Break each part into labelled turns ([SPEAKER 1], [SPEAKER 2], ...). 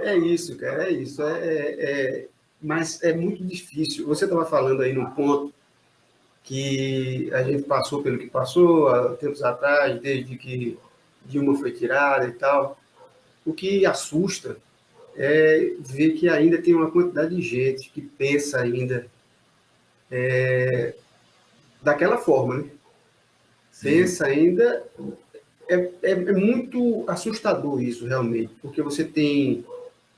[SPEAKER 1] É isso, cara, é isso. Mas é muito difícil. Você estava falando aí num ponto que a gente passou pelo que passou há tempos atrás, desde que Dilma foi tirada e tal. O que assusta é ver que ainda tem uma quantidade de gente que pensa ainda daquela forma, né?
[SPEAKER 2] Sim.
[SPEAKER 1] Pensa ainda. É muito assustador isso, realmente, porque você tem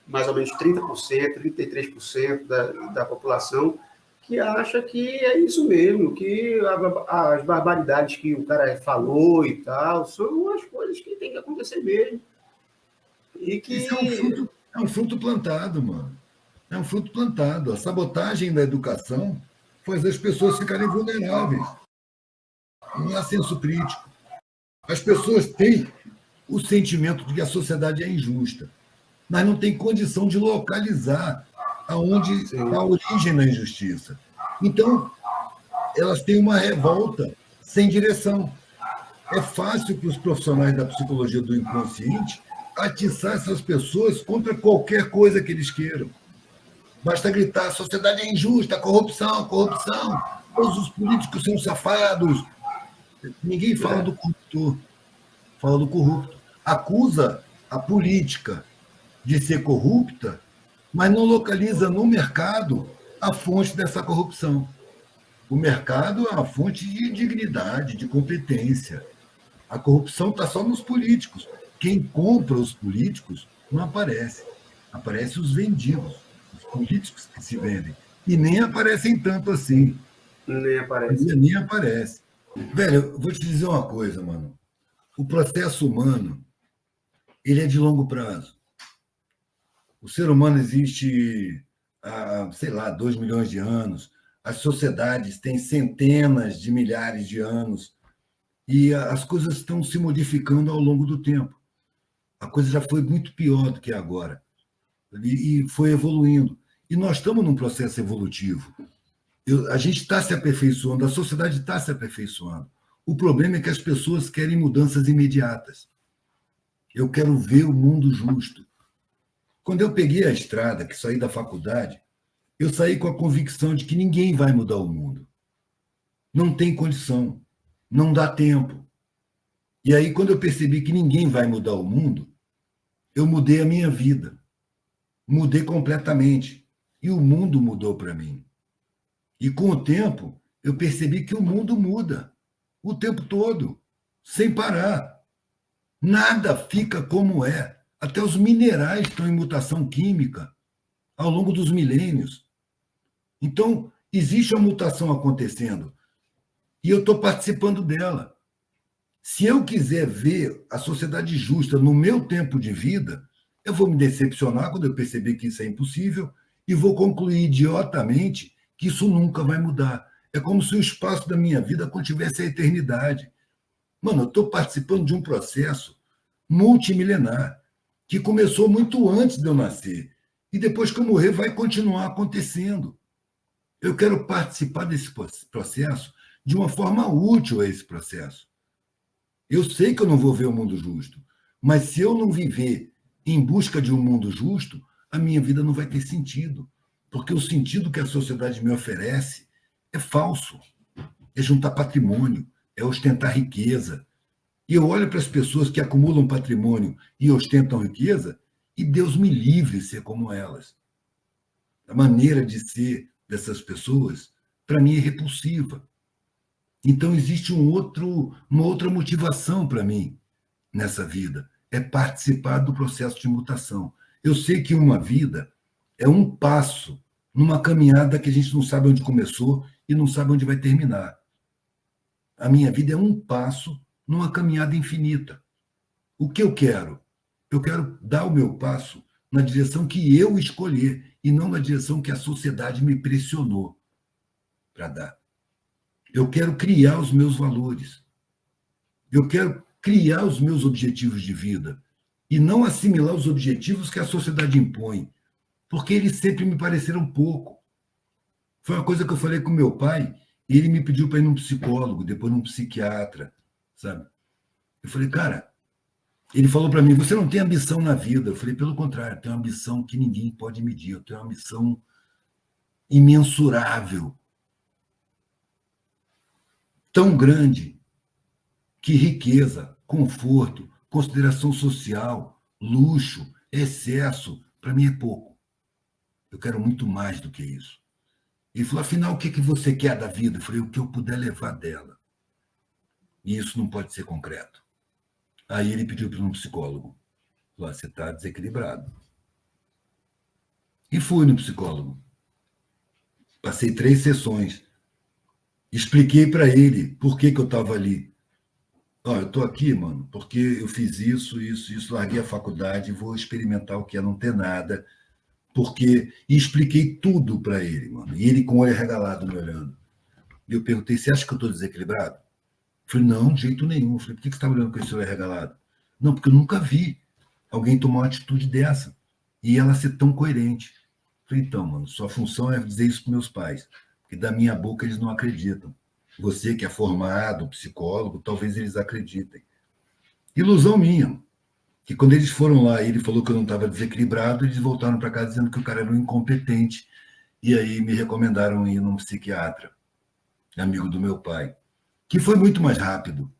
[SPEAKER 1] mais ou menos 30%, 33% da população que acha que é isso mesmo, que as barbaridades que o cara falou e tal são as coisas que tem que acontecer mesmo. E
[SPEAKER 2] Isso
[SPEAKER 1] que.
[SPEAKER 2] é um fruto plantado, mano. É um fruto plantado. A sabotagem da educação faz as pessoas ficarem vulneráveis. Não há senso crítico. As pessoas têm o sentimento de que a sociedade é injusta, mas não têm condição de localizar aonde está
[SPEAKER 1] Sim,
[SPEAKER 2] a origem da injustiça. Então, elas têm uma revolta sem direção. É fácil para os profissionais da psicologia do inconsciente atiçar essas pessoas contra qualquer coisa que eles queiram. Basta gritar: a sociedade é injusta, corrupção, corrupção, todos os políticos são safados. Ninguém fala
[SPEAKER 1] é,
[SPEAKER 2] do corruptor, fala do corrupto. Acusa a política de ser corrupta, mas não localiza no mercado a fonte dessa corrupção. O mercado é uma fonte de dignidade, de competência. A corrupção está só nos políticos. Quem compra os políticos não aparece. Aparecem os vendidos, os políticos que se vendem. E nem aparecem tanto assim.
[SPEAKER 1] nem aparece.
[SPEAKER 2] Nem aparece. Velho, eu vou te dizer uma coisa, mano. O processo humano, ele é de longo prazo. O ser humano existe há, sei lá, 2 milhões de anos. As sociedades têm centenas de milhares de anos. E as coisas estão se modificando ao longo do tempo. A coisa já foi muito pior do que é agora. E foi evoluindo. E nós estamos num processo evolutivo. A gente está se aperfeiçoando, a sociedade está se aperfeiçoando. O problema é que as pessoas querem mudanças imediatas. Eu quero ver o mundo justo. Quando eu peguei a estrada, que saí da faculdade, eu saí com a convicção de que ninguém vai mudar o mundo. Não tem condição, não dá tempo. E aí, quando eu percebi que ninguém vai mudar o mundo, eu mudei a minha vida. Mudei completamente. E o mundo mudou para mim. E com o tempo, eu percebi que o mundo muda o tempo todo, sem parar. Nada fica como é. Até os minerais estão em mutação química ao longo dos milênios. Então, existe uma mutação acontecendo e eu estou participando dela. Se eu quiser ver a sociedade justa no meu tempo de vida, eu vou me decepcionar quando eu perceber que isso é impossível e vou concluir idiotamente que isso nunca vai mudar. É como se o espaço da minha vida contivesse a eternidade. Mano, eu estou participando de um processo multimilenar que começou muito antes de eu nascer e depois que eu morrer vai continuar acontecendo. Eu quero participar desse processo de uma forma útil a esse processo. Eu sei que eu não vou ver o mundo justo, mas se eu não viver em busca de um mundo justo, a minha vida não vai ter sentido, porque o sentido que a sociedade me oferece é falso, é juntar patrimônio, é ostentar riqueza. E eu olho para as pessoas que acumulam patrimônio e ostentam riqueza, e Deus me livre de ser como elas. A maneira de ser dessas pessoas, para mim, é repulsiva. Então, existe uma outra motivação para mim nessa vida, é participar do processo de mutação. Eu sei que uma vida é um passo numa caminhada que a gente não sabe onde começou e não sabe onde vai terminar. A minha vida é um passo numa caminhada infinita. O que eu quero? Eu quero dar o meu passo na direção que eu escolher e não na direção que a sociedade me pressionou para dar. Eu quero criar os meus valores. Eu quero criar os meus objetivos de vida e não assimilar os objetivos que a sociedade impõe, porque eles sempre me pareceram pouco. Foi uma coisa que eu falei com meu pai e ele me pediu para ir num psicólogo, depois num psiquiatra, sabe? Eu falei, cara, Ele falou para mim, você não tem ambição na vida. Eu falei, pelo contrário, eu tenho uma ambição que ninguém pode medir. Eu tenho uma ambição imensurável, tão grande, que riqueza, conforto, consideração social, luxo, excesso, para mim é pouco. Eu quero muito mais do que isso. Ele falou, afinal, o que você quer da vida? Eu falei, o que eu puder levar dela. E isso não pode ser concreto. Aí ele pediu para um psicólogo. Falou, você está desequilibrado. E fui no psicólogo. Passei 3 sessões. Expliquei para ele por que eu estava ali. Eu estou aqui, mano, porque eu fiz isso, larguei a faculdade, vou experimentar o que é não ter nada, porque... E expliquei tudo para ele, mano. E ele com o olho arregalado me olhando. E eu perguntei, você acha que eu estou desequilibrado? Eu falei, não, de jeito nenhum. Eu falei, por que você está olhando com esse olho arregalado? Não, porque eu nunca vi alguém tomar uma atitude dessa e ela ser tão coerente. Eu falei, então, mano, sua função é dizer isso para meus pais, porque da minha boca eles não acreditam. Você que é formado, psicólogo, talvez eles acreditem. Ilusão minha, que quando eles foram lá e ele falou que eu não estava desequilibrado, eles voltaram para casa dizendo que o cara era um incompetente, e aí me recomendaram ir num psiquiatra, amigo do meu pai, que foi muito mais rápido.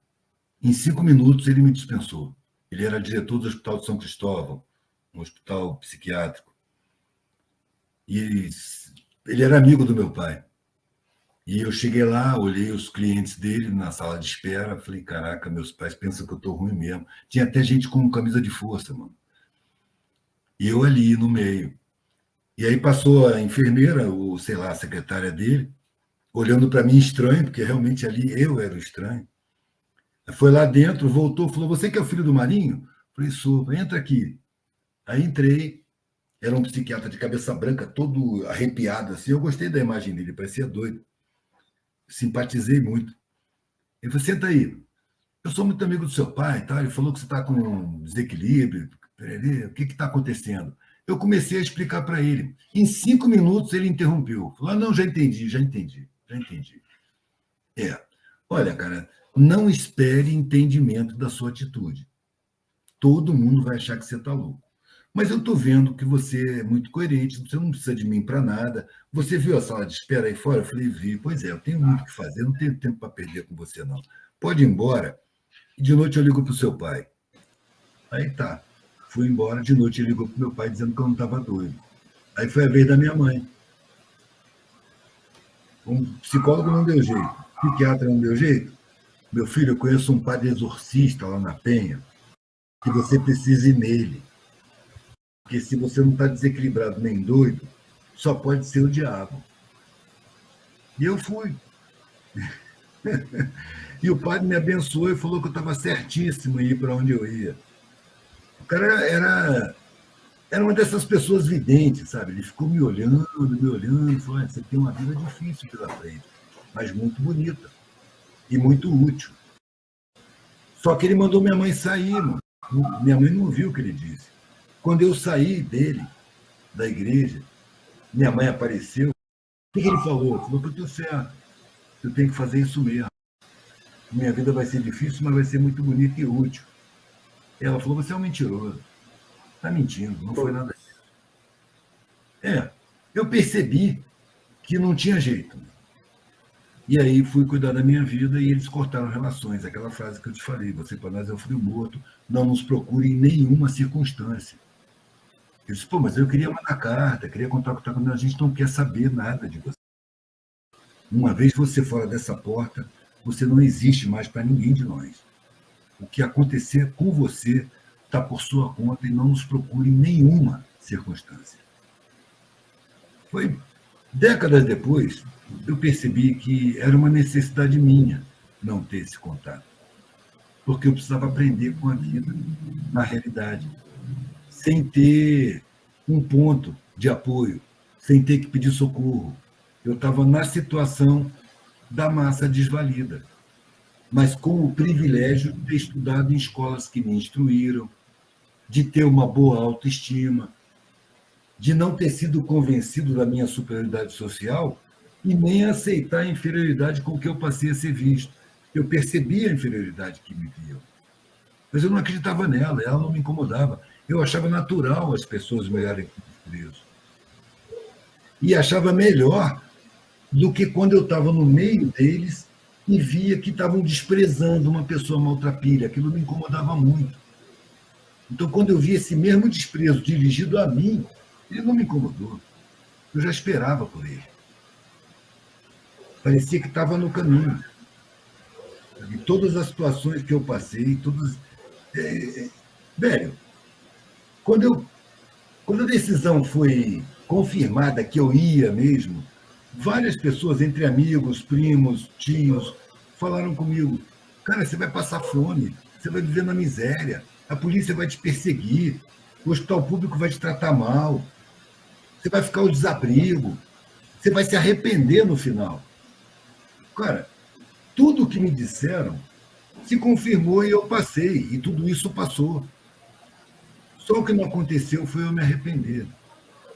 [SPEAKER 2] Em 5 minutos ele me dispensou. Ele era diretor do Hospital de São Cristóvão, um hospital psiquiátrico. E ele era amigo do meu pai. E eu cheguei lá, olhei os clientes dele na sala de espera, falei, caraca, meus pais pensam que eu estou ruim mesmo. Tinha até gente com camisa de força, mano. E eu ali no meio. E aí passou a enfermeira, ou sei lá, a secretária dele, olhando para mim estranho, porque realmente ali eu era o estranho. Foi lá dentro, voltou, falou, você que é o filho do Marinho? Falei, sou, entra aqui. Aí entrei, era um psiquiatra de cabeça branca, todo arrepiado assim. Eu gostei da imagem dele, parecia doido. Simpatizei muito. Ele falou, senta aí. Eu sou muito amigo do seu pai, tá? Ele falou que você está com um desequilíbrio. O que está acontecendo? Eu comecei a explicar para ele. Em 5 minutos ele interrompeu. Falou, não, já entendi. Olha, cara, não espere entendimento da sua atitude. Todo mundo vai achar que você está louco. Mas eu estou vendo que você é muito coerente, você não precisa de mim para nada. Você viu a sala de espera aí fora? Eu falei, vi. Pois é, eu tenho muito o que fazer, não tenho tempo para perder com você, não. Pode ir embora. E de noite eu ligo para o seu pai. Aí tá. Fui embora, de noite ele ligou para o meu pai dizendo que eu não estava doido. Aí foi a vez da minha mãe. Um psicólogo não deu jeito, psiquiatra não deu jeito. Meu filho, eu conheço um padre exorcista lá na Penha, que você precisa ir nele. Porque se você não está desequilibrado nem doido, só pode ser o diabo. E eu fui. E o padre me abençoou e falou que eu estava certíssimo em ir para onde eu ia. O cara era uma dessas pessoas videntes, sabe? Ele ficou me olhando, e falou, você tem uma vida difícil pela frente, mas muito bonita e muito útil. Só que ele mandou minha mãe sair, mano. Minha mãe não viu o que ele disse. Quando eu saí dele, da igreja, minha mãe apareceu. O que ele falou? Ele falou que eu estou certo. Eu tenho que fazer isso mesmo. Minha vida vai ser difícil, mas vai ser muito bonita e útil. Ela falou, você é um mentiroso. Está mentindo, não foi nada disso. Eu percebi que não tinha jeito. E aí fui cuidar da minha vida e eles cortaram relações. Aquela frase que eu te falei, você para nós é o frio morto, não nos procure em nenhuma circunstância. Eu disse, mas eu queria mandar carta, queria contactar com a gente não quer saber nada de você. Uma vez você fora dessa porta, você não existe mais para ninguém de nós. O que acontecer com você está por sua conta e não nos procure em nenhuma circunstância. Foi décadas depois, eu percebi que era uma necessidade minha não ter esse contato, porque eu precisava aprender com a vida, na realidade, sem ter um ponto de apoio, sem ter que pedir socorro. Eu estava na situação da massa desvalida, mas com o privilégio de ter estudado em escolas que me instruíram, de ter uma boa autoestima, de não ter sido convencido da minha superioridade social e nem aceitar a inferioridade com que eu passei a ser visto. Eu percebi a inferioridade que me viam. Mas eu não acreditava nela, ela não me incomodava. Eu achava natural as pessoas me olharem com desprezo. E achava melhor do que quando eu estava no meio deles e via que estavam desprezando uma pessoa maltrapilha. Aquilo me incomodava muito. Então, quando eu vi esse mesmo desprezo dirigido a mim, ele não me incomodou. Eu já esperava por ele. Parecia que estava no caminho. E todas as situações que eu passei, todas. Velho, quando a decisão foi confirmada que eu ia mesmo, várias pessoas, entre amigos, primos, tios, falaram comigo: cara, você vai passar fome, você vai viver na miséria, a polícia vai te perseguir, o hospital público vai te tratar mal, você vai ficar ao desabrigo, você vai se arrepender no final. Cara, tudo o que me disseram se confirmou e eu passei, e tudo isso passou. Só o que não aconteceu foi eu me arrepender.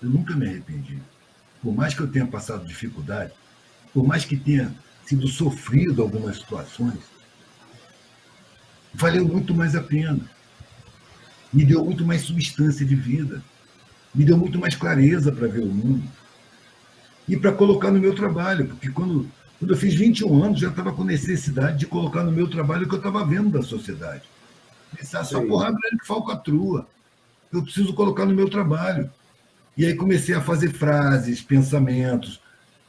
[SPEAKER 2] Eu nunca me arrependi. Por mais que eu tenha passado dificuldade, por mais que tenha sido sofrido algumas situações, valeu muito mais a pena. Me deu muito mais substância de vida. Me deu muito mais clareza para ver o mundo. E para colocar no meu trabalho, porque quando eu fiz 21 anos, já estava com necessidade de colocar no meu trabalho o que eu estava vendo da sociedade. Pensar, só porra grande que falcatrua. Eu preciso colocar no meu trabalho. E aí comecei a fazer frases, pensamentos,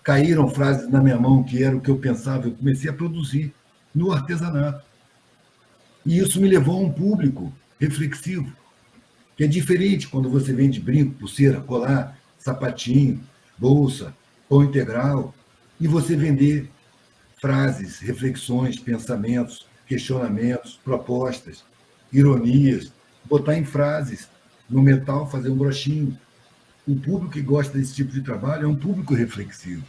[SPEAKER 2] caíram frases na minha mão que era o que eu pensava, eu comecei a produzir no artesanato. E isso me levou a um público reflexivo, que é diferente quando você vende brinco, pulseira, colar, sapatinho, bolsa, pão integral, e você vender frases, reflexões, pensamentos, questionamentos, propostas, ironias, botar em frases, no metal fazer um broxinho. O público que gosta desse tipo de trabalho é um público reflexivo.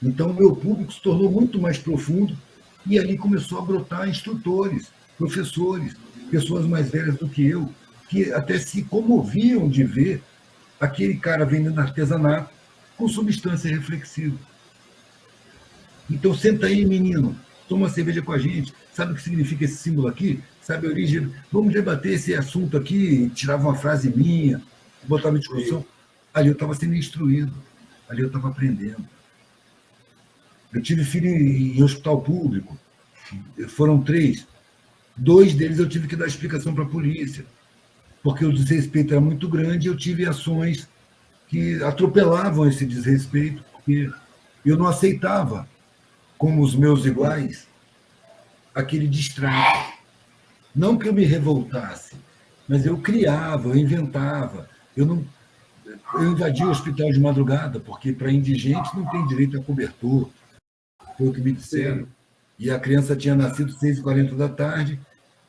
[SPEAKER 2] Então, o meu público se tornou muito mais profundo e ali começou a brotar instrutores, professores, pessoas mais velhas do que eu, que até se comoviam de ver aquele cara vendendo artesanato com substância reflexiva. Então, senta aí, menino, toma uma cerveja com a gente. Sabe o que significa esse símbolo aqui? Sabe a origem? Vamos debater esse assunto aqui. Tirava uma frase minha, botava em discussão. Ali eu estava sendo instruído, ali eu estava aprendendo. Eu tive filho em hospital público, foram 3. 2 deles eu tive que dar explicação para a polícia, porque o desrespeito era muito grande e eu tive ações que atropelavam esse desrespeito, porque eu não aceitava, como os meus iguais, aquele distrato. Não que eu me revoltasse, mas eu criava, eu inventava. Eu invadia o hospital de madrugada, porque para indigentes não tem direito a cobertor, foi o que me disseram. Sim. E a criança tinha nascido às 6h40 da tarde,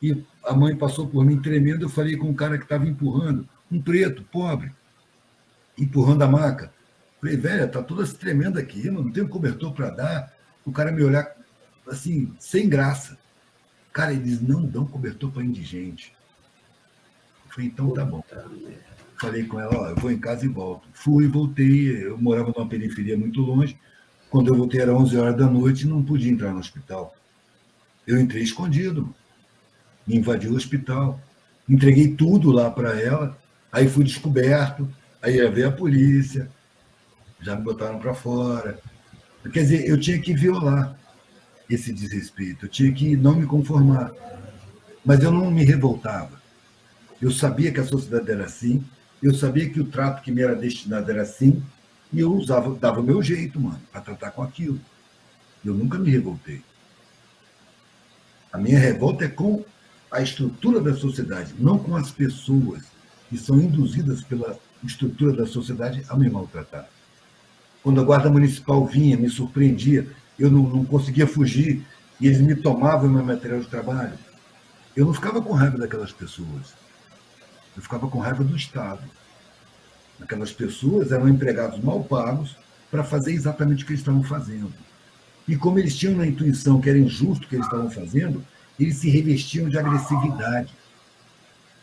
[SPEAKER 2] e a mãe passou por mim tremendo, eu falei com um cara que estava empurrando, um preto, pobre, empurrando a maca. Falei, velho, está toda se tremendo aqui, não tenho cobertor para dar. O cara me olhar assim, sem graça. Cara, eles não dão cobertor para indigente. Eu falei, então tá bom. Falei com ela, ó, eu vou em casa e volto. Fui, voltei, eu morava numa periferia muito longe. Quando eu voltei era 11 horas da noite e não podia entrar no hospital. Eu entrei escondido, me invadi o hospital, entreguei tudo lá para ela, aí fui descoberto, aí ia ver a polícia, já me botaram para fora. Quer dizer, eu tinha que violar esse desrespeito, eu tinha que não me conformar. Mas eu não me revoltava. Eu sabia que a sociedade era assim, eu sabia que o trato que me era destinado era assim, e eu dava o meu jeito, mano, para tratar com aquilo. Eu nunca me revoltei. A minha revolta é com a estrutura da sociedade, não com as pessoas que são induzidas pela estrutura da sociedade a me maltratar. Quando a Guarda Municipal vinha, me surpreendia, eu não conseguia fugir, e eles me tomavam meu material de trabalho. Eu não ficava com raiva daquelas pessoas. Eu ficava com raiva do Estado. Aquelas pessoas eram empregados mal pagos para fazer exatamente o que eles estavam fazendo. E como eles tinham na intuição que era injusto o que eles estavam fazendo, eles se revestiam de agressividade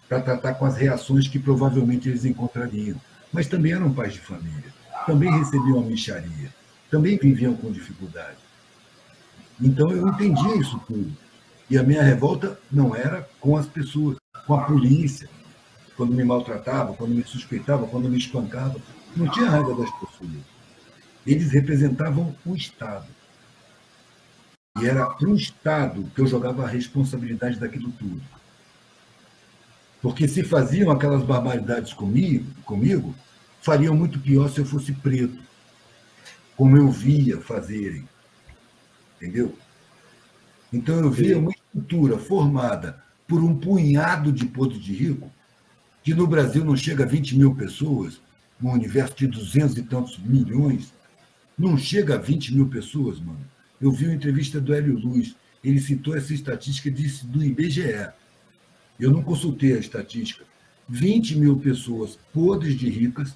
[SPEAKER 2] para tratar com as reações que provavelmente eles encontrariam. Mas também eram pais de família, também recebiam a mixaria, também viviam com dificuldade. Então eu entendia isso tudo. E a minha revolta não era com as pessoas, com a polícia, quando me maltratava, quando me suspeitava, quando me espancava. Não tinha raiva das pessoas. Eles representavam o Estado. E era para o Estado que eu jogava a responsabilidade daquilo tudo. Porque se faziam aquelas barbaridades comigo, fariam muito pior se eu fosse preto, como eu via fazerem. Entendeu? Então eu via uma estrutura formada por um punhado de podre de rico, que no Brasil não chega a 20 mil pessoas, num universo de 200 e tantos milhões, não chega a 20 mil pessoas, mano. Eu vi uma entrevista do Hélio Luz, ele citou essa estatística do IBGE. Eu não consultei a estatística. 20 mil pessoas podres de ricas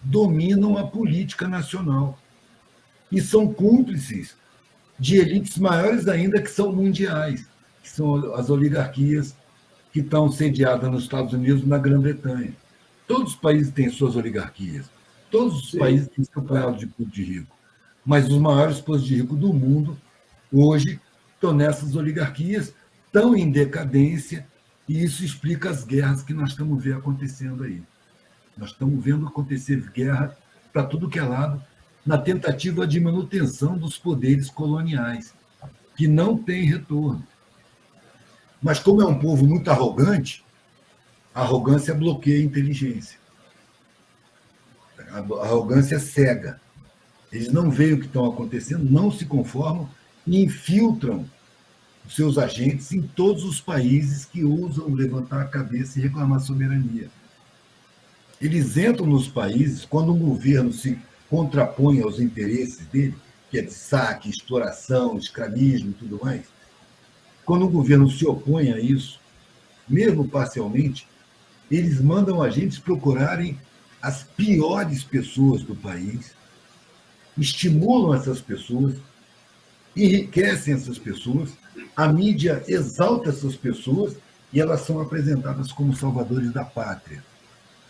[SPEAKER 2] dominam a política nacional e são cúmplices de elites maiores ainda, que são mundiais, que são as oligarquias que estão sediadas nos Estados Unidos e na Grã-Bretanha. Todos os países têm suas oligarquias, todos os países têm seu punhado de poder de rico, mas os maiores poderes de rico do mundo, hoje, estão nessas oligarquias, estão em decadência, e isso explica as guerras que nós estamos vendo acontecendo aí. Nós estamos vendo acontecer guerra para tudo que é lado, na tentativa de manutenção dos poderes coloniais, que não tem retorno. Mas como é um povo muito arrogante, a arrogância bloqueia a inteligência. A arrogância cega. Eles não veem o que está acontecendo, não se conformam e infiltram os seus agentes em todos os países que ousam levantar a cabeça e reclamar soberania. Eles entram nos países quando um governo se contrapõe aos interesses dele, que é de saque, exploração, escravismo e tudo mais. Quando o governo se opõe a isso, mesmo parcialmente, eles mandam agentes procurarem as piores pessoas do país, estimulam essas pessoas, enriquecem essas pessoas, a mídia exalta essas pessoas e elas são apresentadas como salvadores da pátria,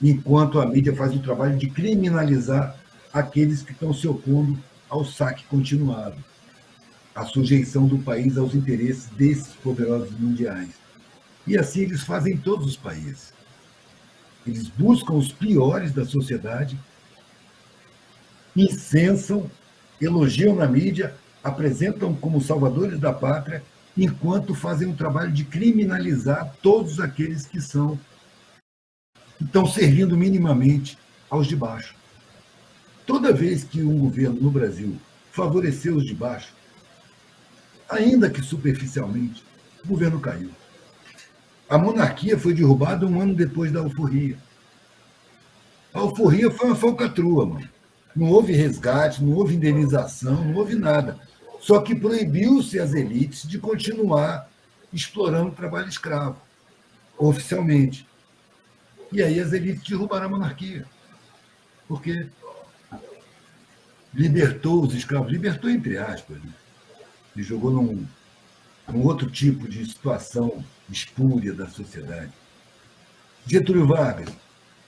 [SPEAKER 2] enquanto a mídia faz o trabalho de criminalizar aqueles que estão se opondo ao saque continuado, à sujeição do país aos interesses desses poderosos mundiais. E assim eles fazem em todos os países. Eles buscam os piores da sociedade, incensam, elogiam na mídia, apresentam como salvadores da pátria, enquanto fazem um trabalho de criminalizar todos aqueles que estão servindo minimamente aos de baixo. Toda vez que um governo no Brasil favoreceu os de baixo, ainda que superficialmente, o governo caiu. A monarquia foi derrubada um ano depois da alforria. A alforria foi uma falcatrua, mano. Não houve resgate, não houve indenização, não houve nada. Só que proibiu-se as elites de continuar explorando o trabalho escravo, oficialmente. E aí as elites derrubaram a monarquia. Porque libertou os escravos, libertou entre aspas, né? E jogou num outro tipo de situação espúria da sociedade. Getúlio Vargas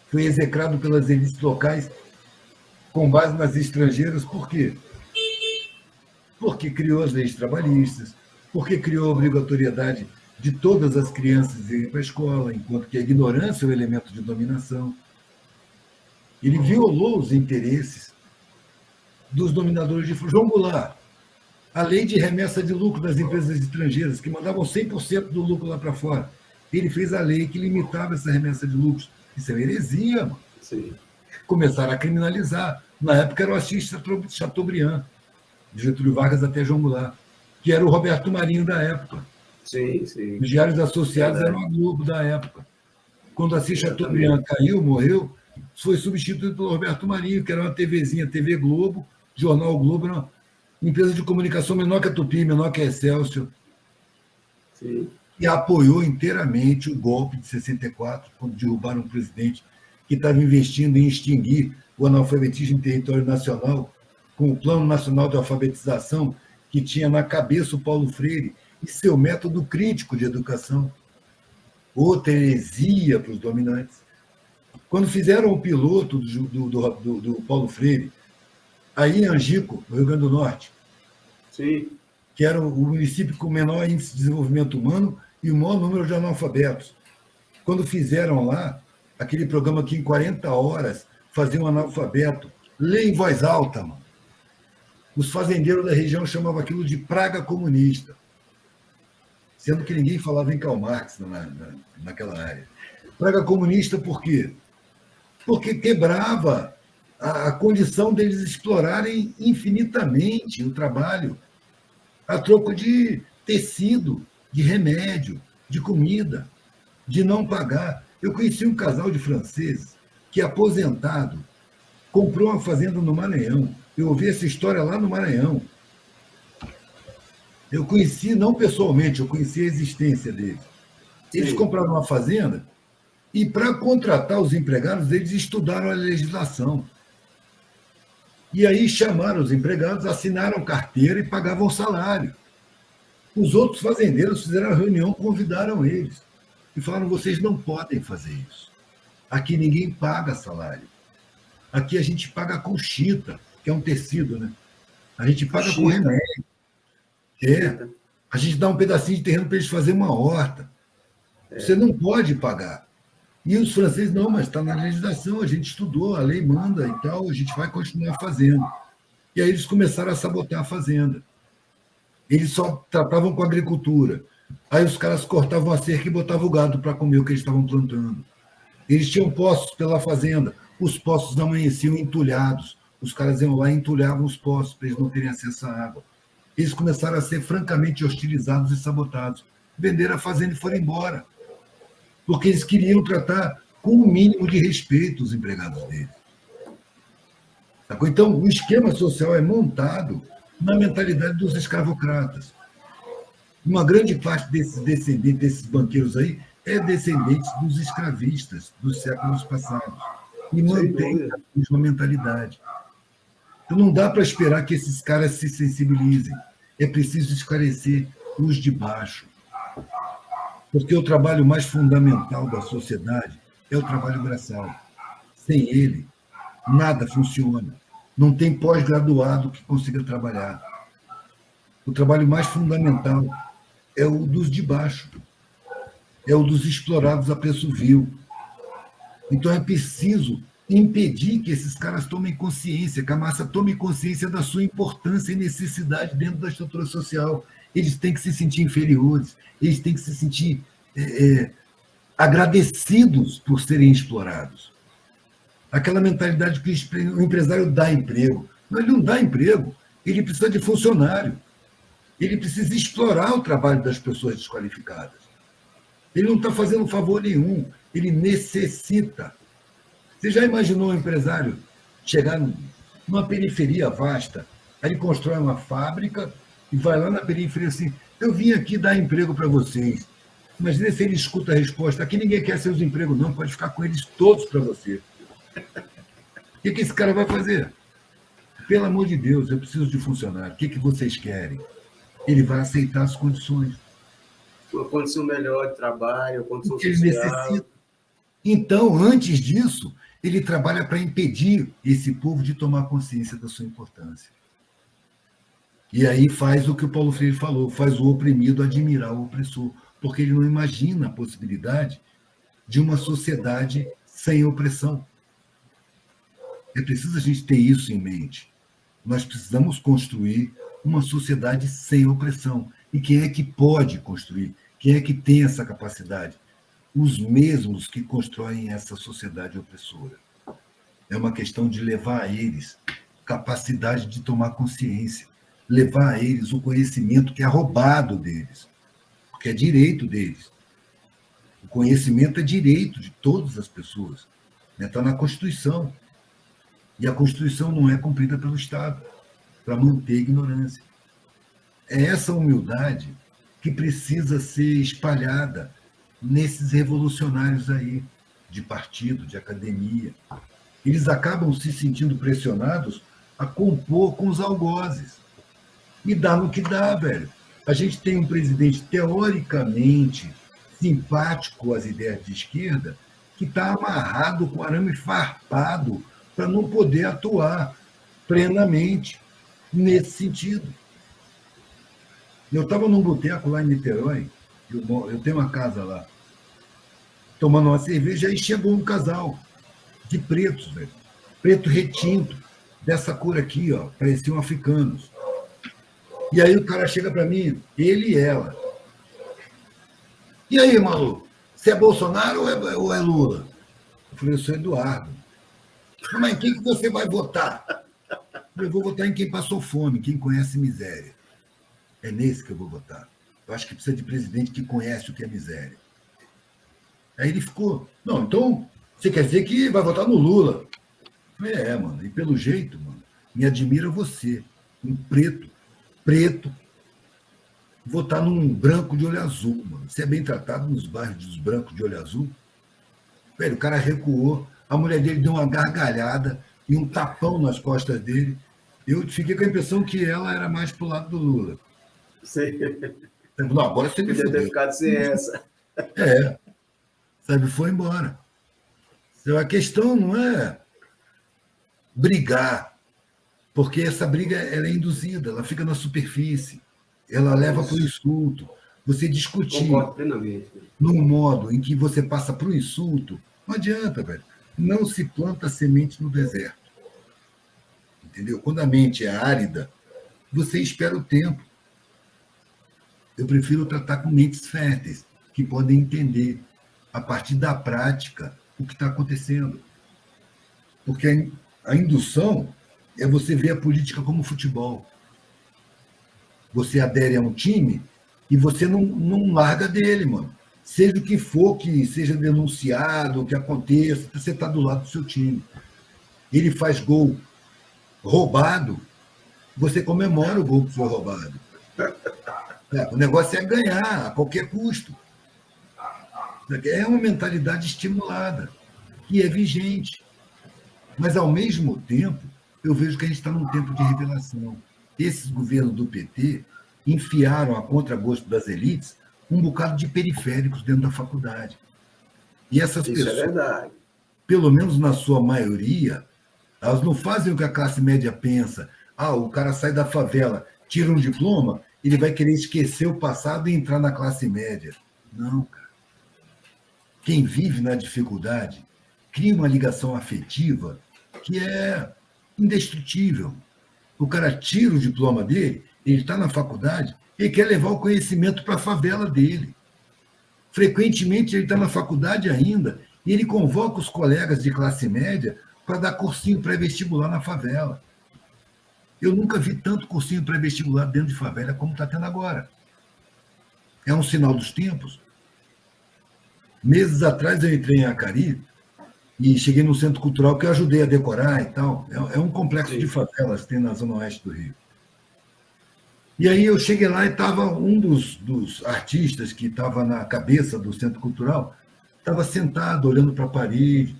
[SPEAKER 2] foi execrado pelas elites locais com base nas estrangeiras, por quê? Porque criou as leis trabalhistas, porque criou a obrigatoriedade de todas as crianças irem para a escola, enquanto que a ignorância é o elemento de dominação. Ele violou os interesses dos dominadores de João Goulart, a lei de remessa de lucro das empresas estrangeiras, que mandavam 100% do lucro lá para fora. Ele fez a lei que limitava essa remessa de lucros. Isso é uma heresia, mano.
[SPEAKER 1] Sim.
[SPEAKER 2] Começaram a criminalizar. Na época era o Assis Chateaubriand, de Getúlio Vargas até João Goulart, que era o Roberto Marinho da época.
[SPEAKER 1] Sim, sim.
[SPEAKER 2] Os diários associados eram a Globo da época. Quando Assis Chateaubriand caiu, morreu, foi substituído pelo Roberto Marinho, que era uma TVzinha, TV Globo, Jornal Globo, era uma empresa de comunicação menor que a Tupi, menor que a Excelsior.
[SPEAKER 1] Sim.
[SPEAKER 2] E apoiou inteiramente o golpe de 64, quando derrubaram um presidente que estava investindo em extinguir o analfabetismo em território nacional, com o Plano Nacional de Alfabetização, que tinha na cabeça o Paulo Freire, e seu método crítico de educação. Outra heresia para os dominantes. Quando fizeram o piloto do Paulo Freire, aí em Angico, no Rio Grande do Norte,
[SPEAKER 1] Sim.
[SPEAKER 2] que era o município com o menor índice de desenvolvimento humano e o maior número de analfabetos. Quando fizeram lá aquele programa que em 40 horas fazia um analfabeto ler em voz alta, mano. Os fazendeiros da região chamavam aquilo de praga comunista, sendo que ninguém falava em Karl Marx naquela área. Praga comunista por quê? Porque quebrava a condição deles explorarem infinitamente o trabalho a troco de tecido, de remédio, de comida, de não pagar. Eu conheci um casal de franceses que, aposentado, comprou uma fazenda no Maranhão. Eu ouvi essa história lá no Maranhão. Eu conheci, não pessoalmente, eu conheci a existência deles. Eles compraram uma fazenda e, para contratar os empregados, eles estudaram a legislação. E aí chamaram os empregados, assinaram carteira e pagavam salário. Os outros fazendeiros fizeram a reunião, convidaram eles. E falaram, vocês não podem fazer isso. Aqui ninguém paga salário. Aqui a gente paga com chita, que é um tecido, né? A gente paga com remédio. A gente dá um pedacinho de terreno para eles fazerem uma horta. Você não pode pagar. E os franceses, não, mas está na legislação, a gente estudou, a lei manda e tal, a gente vai continuar fazendo. E aí eles começaram a sabotar a fazenda. Eles só tratavam com a agricultura. Aí os caras cortavam a cerca e botavam o gado para comer o que eles estavam plantando. Eles tinham poços pela fazenda. Os poços amanheciam entulhados. Os caras iam lá e entulhavam os poços para eles não terem acesso à água. Eles começaram a ser francamente hostilizados e sabotados. Venderam a fazenda e foram embora. Porque eles queriam tratar com o mínimo de respeito os empregados deles. Então, o esquema social é montado na mentalidade dos escravocratas. Uma grande parte desses descendentes, desses banqueiros aí, é descendente dos escravistas dos séculos passados. E mantém a mesma mentalidade. Então, não dá para esperar que esses caras se sensibilizem. É preciso esclarecer os de baixo. Porque o trabalho mais fundamental da sociedade é o trabalho braçal. Sem ele, nada funciona. Não tem pós-graduado que consiga trabalhar. O trabalho mais fundamental é o dos de baixo. É o dos explorados a preço vil. Então é preciso impedir que esses caras tomem consciência, que a massa tome consciência da sua importância e necessidade dentro da estrutura social. Eles têm que se sentir inferiores, eles têm que se sentir agradecidos por serem explorados. Aquela mentalidade que o empresário dá emprego. Mas ele não dá emprego, ele precisa de funcionário. Ele precisa explorar o trabalho das pessoas desqualificadas. Ele não está fazendo favor nenhum, ele necessita. Você já imaginou um empresário chegar numa periferia vasta, aí ele constrói uma fábrica e vai lá na periferia assim, eu vim aqui dar emprego para vocês. Imagina se ele escuta a resposta, aqui ninguém quer seus empregos não, pode ficar com eles todos para você. O que esse cara vai fazer? Pelo amor de Deus, eu preciso de funcionário, o que vocês querem? Ele vai aceitar as condições.
[SPEAKER 1] Uma condição melhor de trabalho, uma condição
[SPEAKER 2] social.
[SPEAKER 1] Ele
[SPEAKER 2] necessita. Então, antes disso, ele trabalha para impedir esse povo de tomar consciência da sua importância. E aí faz o que o Paulo Freire falou, faz o oprimido admirar o opressor, porque ele não imagina a possibilidade de uma sociedade sem opressão. É preciso a gente ter isso em mente. Nós precisamos construir uma sociedade sem opressão. E quem é que pode construir? Quem é que tem essa capacidade? Os mesmos que constroem essa sociedade opressora. É uma questão de levar a eles capacidade de tomar consciência, levar a eles o conhecimento que é roubado deles, porque é direito deles. O conhecimento é direito de todas as pessoas. Está na Constituição. E a Constituição não é cumprida pelo Estado, para manter a ignorância. É essa humildade que precisa ser espalhada nesses revolucionários aí, de partido, de academia. Eles acabam se sentindo pressionados a compor com os algozes. E dá no que dá, velho. A gente tem um presidente teoricamente simpático às ideias de esquerda que está amarrado com arame farpado para não poder atuar plenamente nesse sentido. Eu estava num boteco lá em Niterói, eu tenho uma casa lá, tomando uma cerveja, aí chegou um casal de pretos, velho. Preto retinto, dessa cor aqui, ó, pareciam africanos. E aí o cara chega para mim, ele e ela. E aí, maluco, você é Bolsonaro ou é Lula? Eu falei, eu sou Eduardo. Mas em quem que você vai votar? Eu vou votar em quem passou fome, quem conhece miséria. É nesse que eu vou votar. Eu acho que precisa de presidente que conhece o que é miséria. Aí ele ficou, não, então você quer dizer que vai votar no Lula? Eu falei, mano, e pelo jeito, mano, me admira você, um preto, votar num branco de olho azul, mano. Você é bem tratado nos bairros dos brancos de olho azul? Velho, o cara recuou, a mulher dele deu uma gargalhada e um tapão nas costas dele. Eu fiquei com a impressão que ela era mais pro lado do Lula.
[SPEAKER 1] Sim.
[SPEAKER 2] Não, agora você me
[SPEAKER 1] Podia ter
[SPEAKER 2] fudeu.
[SPEAKER 1] ficado sem essa.
[SPEAKER 2] Sabe, foi embora. A questão não é brigar, porque essa briga ela é induzida, ela fica na superfície, ela leva para o insulto. Você discutir
[SPEAKER 1] Concordo plenamente.
[SPEAKER 2] num modo em que você passa para o insulto, não adianta, velho. Não se planta semente no deserto. Entendeu? Quando a mente é árida, você espera o tempo. Eu prefiro tratar com mentes férteis, que podem entender, a partir da prática, o que está acontecendo. Porque a indução é você ver a política como futebol. Você adere a um time e você não larga dele, mano. Seja o que for que seja denunciado, o que aconteça, você está do lado do seu time. Ele faz gol roubado, você comemora o gol que foi roubado. O negócio é ganhar a qualquer custo. É uma mentalidade estimulada, que é vigente. Mas, ao mesmo tempo, eu vejo que a gente está num tempo de revelação. Esses governos do PT enfiaram, a contragosto das elites, um bocado de periféricos dentro da faculdade. E essas
[SPEAKER 1] Isso
[SPEAKER 2] pessoas,
[SPEAKER 1] é verdade.
[SPEAKER 2] pelo menos na sua maioria, elas não fazem o que a classe média pensa. O cara sai da favela, tira um diploma, ele vai querer esquecer o passado e entrar na classe média. Não, cara. Quem vive na dificuldade cria uma ligação afetiva que é indestrutível. O cara tira o diploma dele, ele está na faculdade, ele quer levar o conhecimento para a favela dele. Frequentemente, ele está na faculdade ainda e ele convoca os colegas de classe média para dar cursinho pré-vestibular na favela. Eu nunca vi tanto cursinho pré-vestibular dentro de favela como está tendo agora. É um sinal dos tempos. Meses atrás eu entrei em Acari e cheguei no centro cultural que eu ajudei a decorar e tal. É um complexo Sim. de favelas que tem na zona oeste do Rio. E aí eu cheguei lá e estava um dos artistas que estava na cabeça do centro cultural, estava sentado, olhando para a parede,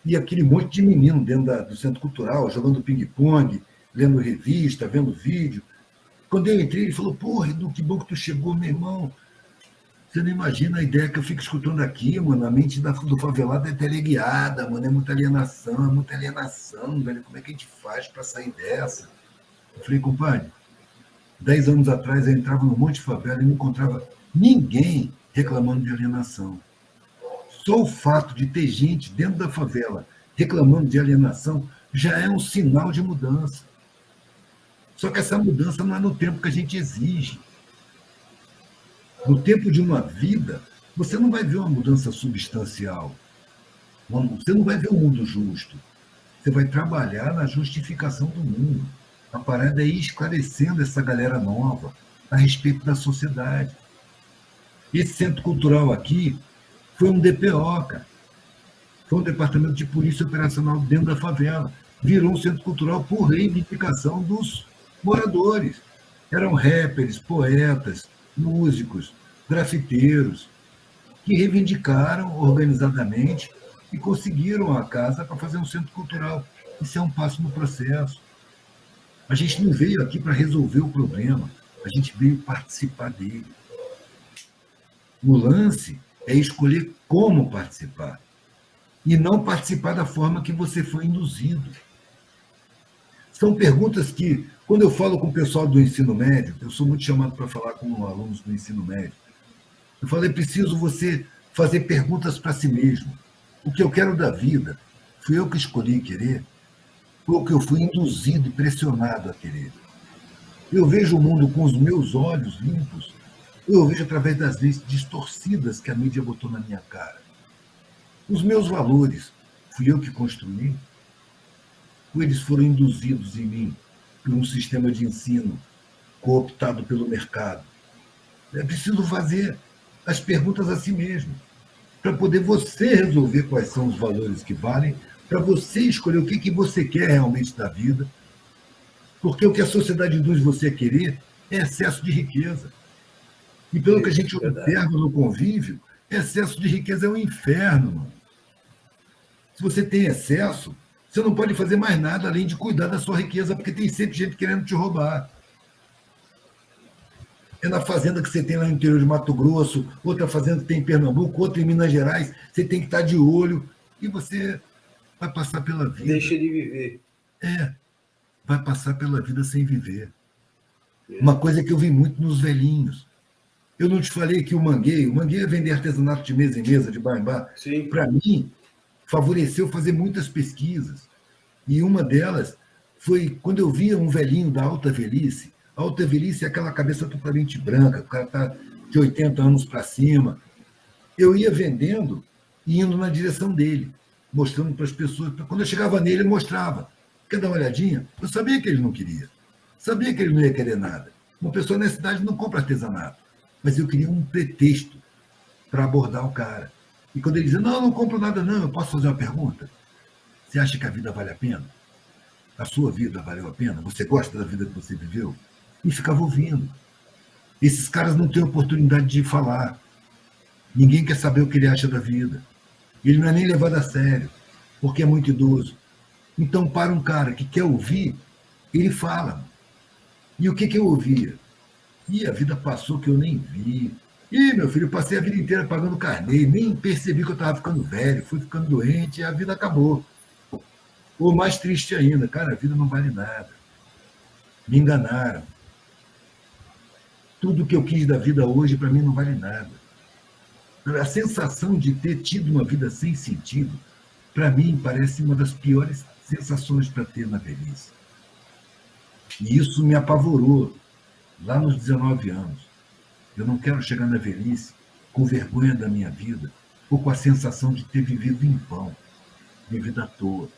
[SPEAKER 2] e aquele monte de menino dentro do centro cultural, jogando ping-pong, lendo revista, vendo vídeo. Quando eu entrei, ele falou, porra, Edu, que bom que tu chegou, meu irmão. Você não imagina a ideia que eu fico escutando aqui, mano. A mente do favelado é teleguiada, mano. É muita alienação, velho. Como é que a gente faz para sair dessa? Eu falei, compadre, 10 anos atrás eu entrava num monte de favela e não encontrava ninguém reclamando de alienação. Só o fato de ter gente dentro da favela reclamando de alienação já é um sinal de mudança. Só que essa mudança não é no tempo que a gente exige. No tempo de uma vida, você não vai ver uma mudança substancial. Você não vai ver um mundo justo. Você vai trabalhar na justificação do mundo. A parada é ir esclarecendo essa galera nova a respeito da sociedade. Esse centro cultural aqui foi um DPO, cara. Foi um departamento de polícia operacional dentro da favela. Virou um centro cultural por reivindicação dos moradores. Eram rappers, poetas, músicos, grafiteiros, que reivindicaram organizadamente e conseguiram a casa para fazer um centro cultural. Isso é um passo no processo. A gente não veio aqui para resolver o problema, a gente veio participar dele. O lance é escolher como participar e não participar da forma que você foi induzido. São perguntas que, quando eu falo com o pessoal do ensino médio, eu sou muito chamado para falar com alunos do ensino médio, eu falei, preciso você fazer perguntas para si mesmo. O que eu quero da vida? Fui eu que escolhi querer? Ou que eu fui induzido e pressionado a querer? Eu vejo o mundo com os meus olhos limpos, ou eu vejo através das leis distorcidas que a mídia botou na minha cara? Os meus valores, fui eu que construí? Ou eles foram induzidos em mim por um sistema de ensino cooptado pelo mercado? É preciso fazer as perguntas a si mesmo, para poder você resolver quais são os valores que valem, para você escolher o que você quer realmente da vida, porque o que a sociedade induz você a querer é excesso de riqueza. E pelo que a gente observa no convívio, excesso de riqueza é um inferno, mano. Se você tem excesso, você não pode fazer mais nada além de cuidar da sua riqueza, porque tem sempre gente querendo te roubar. É na fazenda que você tem lá no interior de Mato Grosso, outra fazenda que tem em Pernambuco, outra em Minas Gerais. Você tem que estar de olho e você vai passar pela vida.
[SPEAKER 1] Deixa de viver.
[SPEAKER 2] Vai passar pela vida sem viver. Uma coisa que eu vi muito nos velhinhos. Eu não te falei que o mangueiro é vender artesanato de mesa em mesa, de bar em bar. Para mim, favoreceu fazer muitas pesquisas. E uma delas foi quando eu via um velhinho da alta velhice. A alta velhice é aquela cabeça totalmente branca, o cara está de 80 anos para cima. Eu ia vendendo e indo na direção dele, mostrando para as pessoas. Quando eu chegava nele, ele mostrava. Quer dar uma olhadinha? Eu sabia que ele não queria. Sabia que ele não ia querer nada. Uma pessoa na cidade não compra artesanato. Mas eu queria um pretexto para abordar o cara. E quando ele dizia, não, eu não compro nada não, eu posso fazer uma pergunta? Você acha que a vida vale a pena? A sua vida valeu a pena? Você gosta da vida que você viveu? E ficava ouvindo. Esses caras não têm oportunidade de falar. Ninguém quer saber o que ele acha da vida. Ele não é nem levado a sério, porque é muito idoso. Então, para um cara que quer ouvir, ele fala. E o que eu ouvia? E a vida passou que eu nem vi. Ih, meu filho, eu passei a vida inteira pagando carnê, nem percebi que eu estava ficando velho, fui ficando doente e a vida acabou. Ou mais triste ainda, cara, a vida não vale nada. Me enganaram. Tudo que eu quis da vida hoje, para mim, não vale nada. A sensação de ter tido uma vida sem sentido, para mim, parece uma das piores sensações para ter na velhice. E isso me apavorou lá nos 19 anos. Eu não quero chegar na velhice com vergonha da minha vida ou com a sensação de ter vivido em vão, vivido à toa.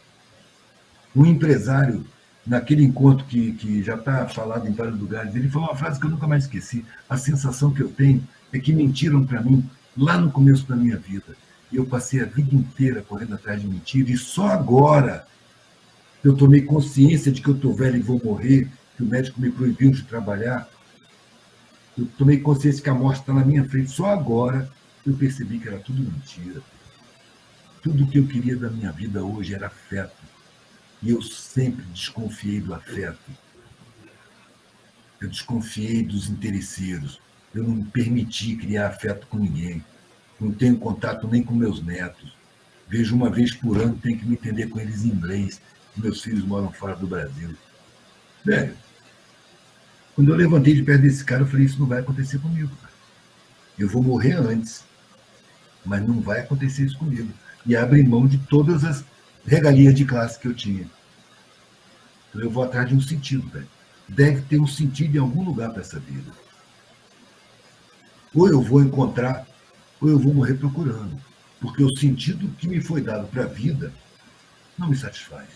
[SPEAKER 2] Um empresário, naquele encontro que já está falado em vários lugares, ele falou uma frase que eu nunca mais esqueci. A sensação que eu tenho é que mentiram para mim lá no começo da minha vida. E eu passei a vida inteira correndo atrás de mentira e só agora eu tomei consciência de que eu estou velho e vou morrer, que o médico me proibiu de trabalhar. Eu tomei consciência que a morte está na minha frente. Só agora eu percebi que era tudo mentira. Tudo que eu queria da minha vida hoje era afeto. E eu sempre desconfiei do afeto. Eu desconfiei dos interesseiros. Eu não me permiti criar afeto com ninguém. Não tenho contato nem com meus netos. Vejo uma vez por ano, tenho que me entender com eles em inglês. Meus filhos moram fora do Brasil. Velho, quando eu levantei de perto desse cara, eu falei, isso não vai acontecer comigo, cara. Eu vou morrer antes, mas não vai acontecer isso comigo. E abri mão de todas as regalias de classe que eu tinha. Então eu vou atrás de um sentido, velho. Deve ter um sentido em algum lugar para essa vida. Ou eu vou encontrar, ou eu vou morrer procurando. Porque o sentido que me foi dado para a vida não me satisfaz.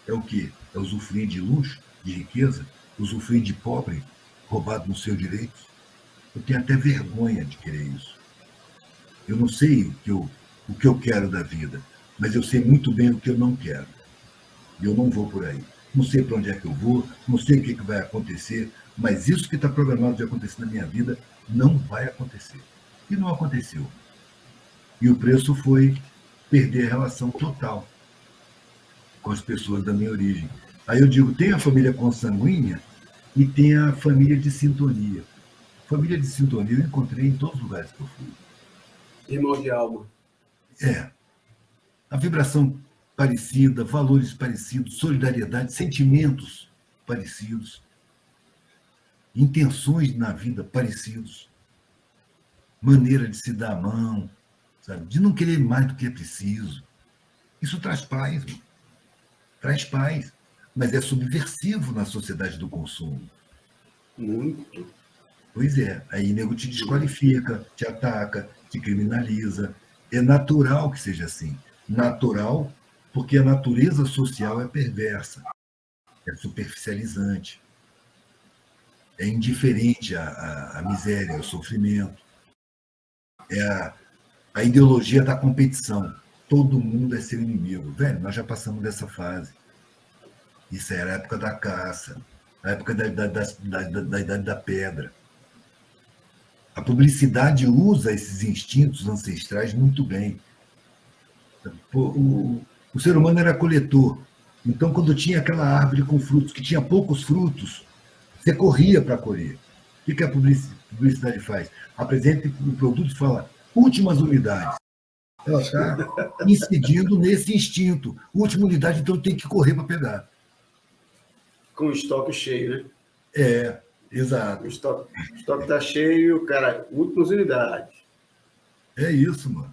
[SPEAKER 2] É o quê? É usufruir de luxo, de riqueza, usufruir de pobre, roubado no seu direito. Eu tenho até vergonha de querer isso. Eu não sei o que eu quero da vida, mas eu sei muito bem o que eu não quero. E eu não vou por aí. Não sei para onde é que eu vou, não sei o que vai acontecer, mas isso que está programado de acontecer na minha vida não vai acontecer. E não aconteceu. E o preço foi perder a relação total com as pessoas da minha origem. Aí eu digo, tem a família consanguínea e tem a família de sintonia. Família de sintonia eu encontrei em todos os lugares que eu fui.
[SPEAKER 1] Irmão de alma.
[SPEAKER 2] A vibração parecida, valores parecidos, solidariedade, sentimentos parecidos, intenções na vida parecidos, maneira de se dar a mão, sabe? De não querer mais do que é preciso. Isso traz paz, mano. Traz paz, mas é subversivo na sociedade do consumo.
[SPEAKER 1] Muito.
[SPEAKER 2] Pois é, aí o nego te desqualifica, te ataca, te criminaliza. É natural que seja assim. Natural, porque a natureza social é perversa, é superficializante, é indiferente à miséria, ao sofrimento. É a ideologia da competição. Todo mundo é seu inimigo. Velho, nós já passamos dessa fase. Isso era a época da caça, a época da Idade da Pedra. A publicidade usa esses instintos ancestrais muito bem. O ser humano era coletor. Então, quando tinha aquela árvore com frutos, que tinha poucos frutos, você corria para colher. O que a publicidade faz? Apresenta o produto e fala, últimas unidades. Ela está incidindo nesse instinto. Última unidade, então tem que correr para pegar.
[SPEAKER 1] Com o estoque cheio, né?
[SPEAKER 2] É, exato.
[SPEAKER 1] O estoque está cheio, cara, últimas unidades.
[SPEAKER 2] É isso, mano.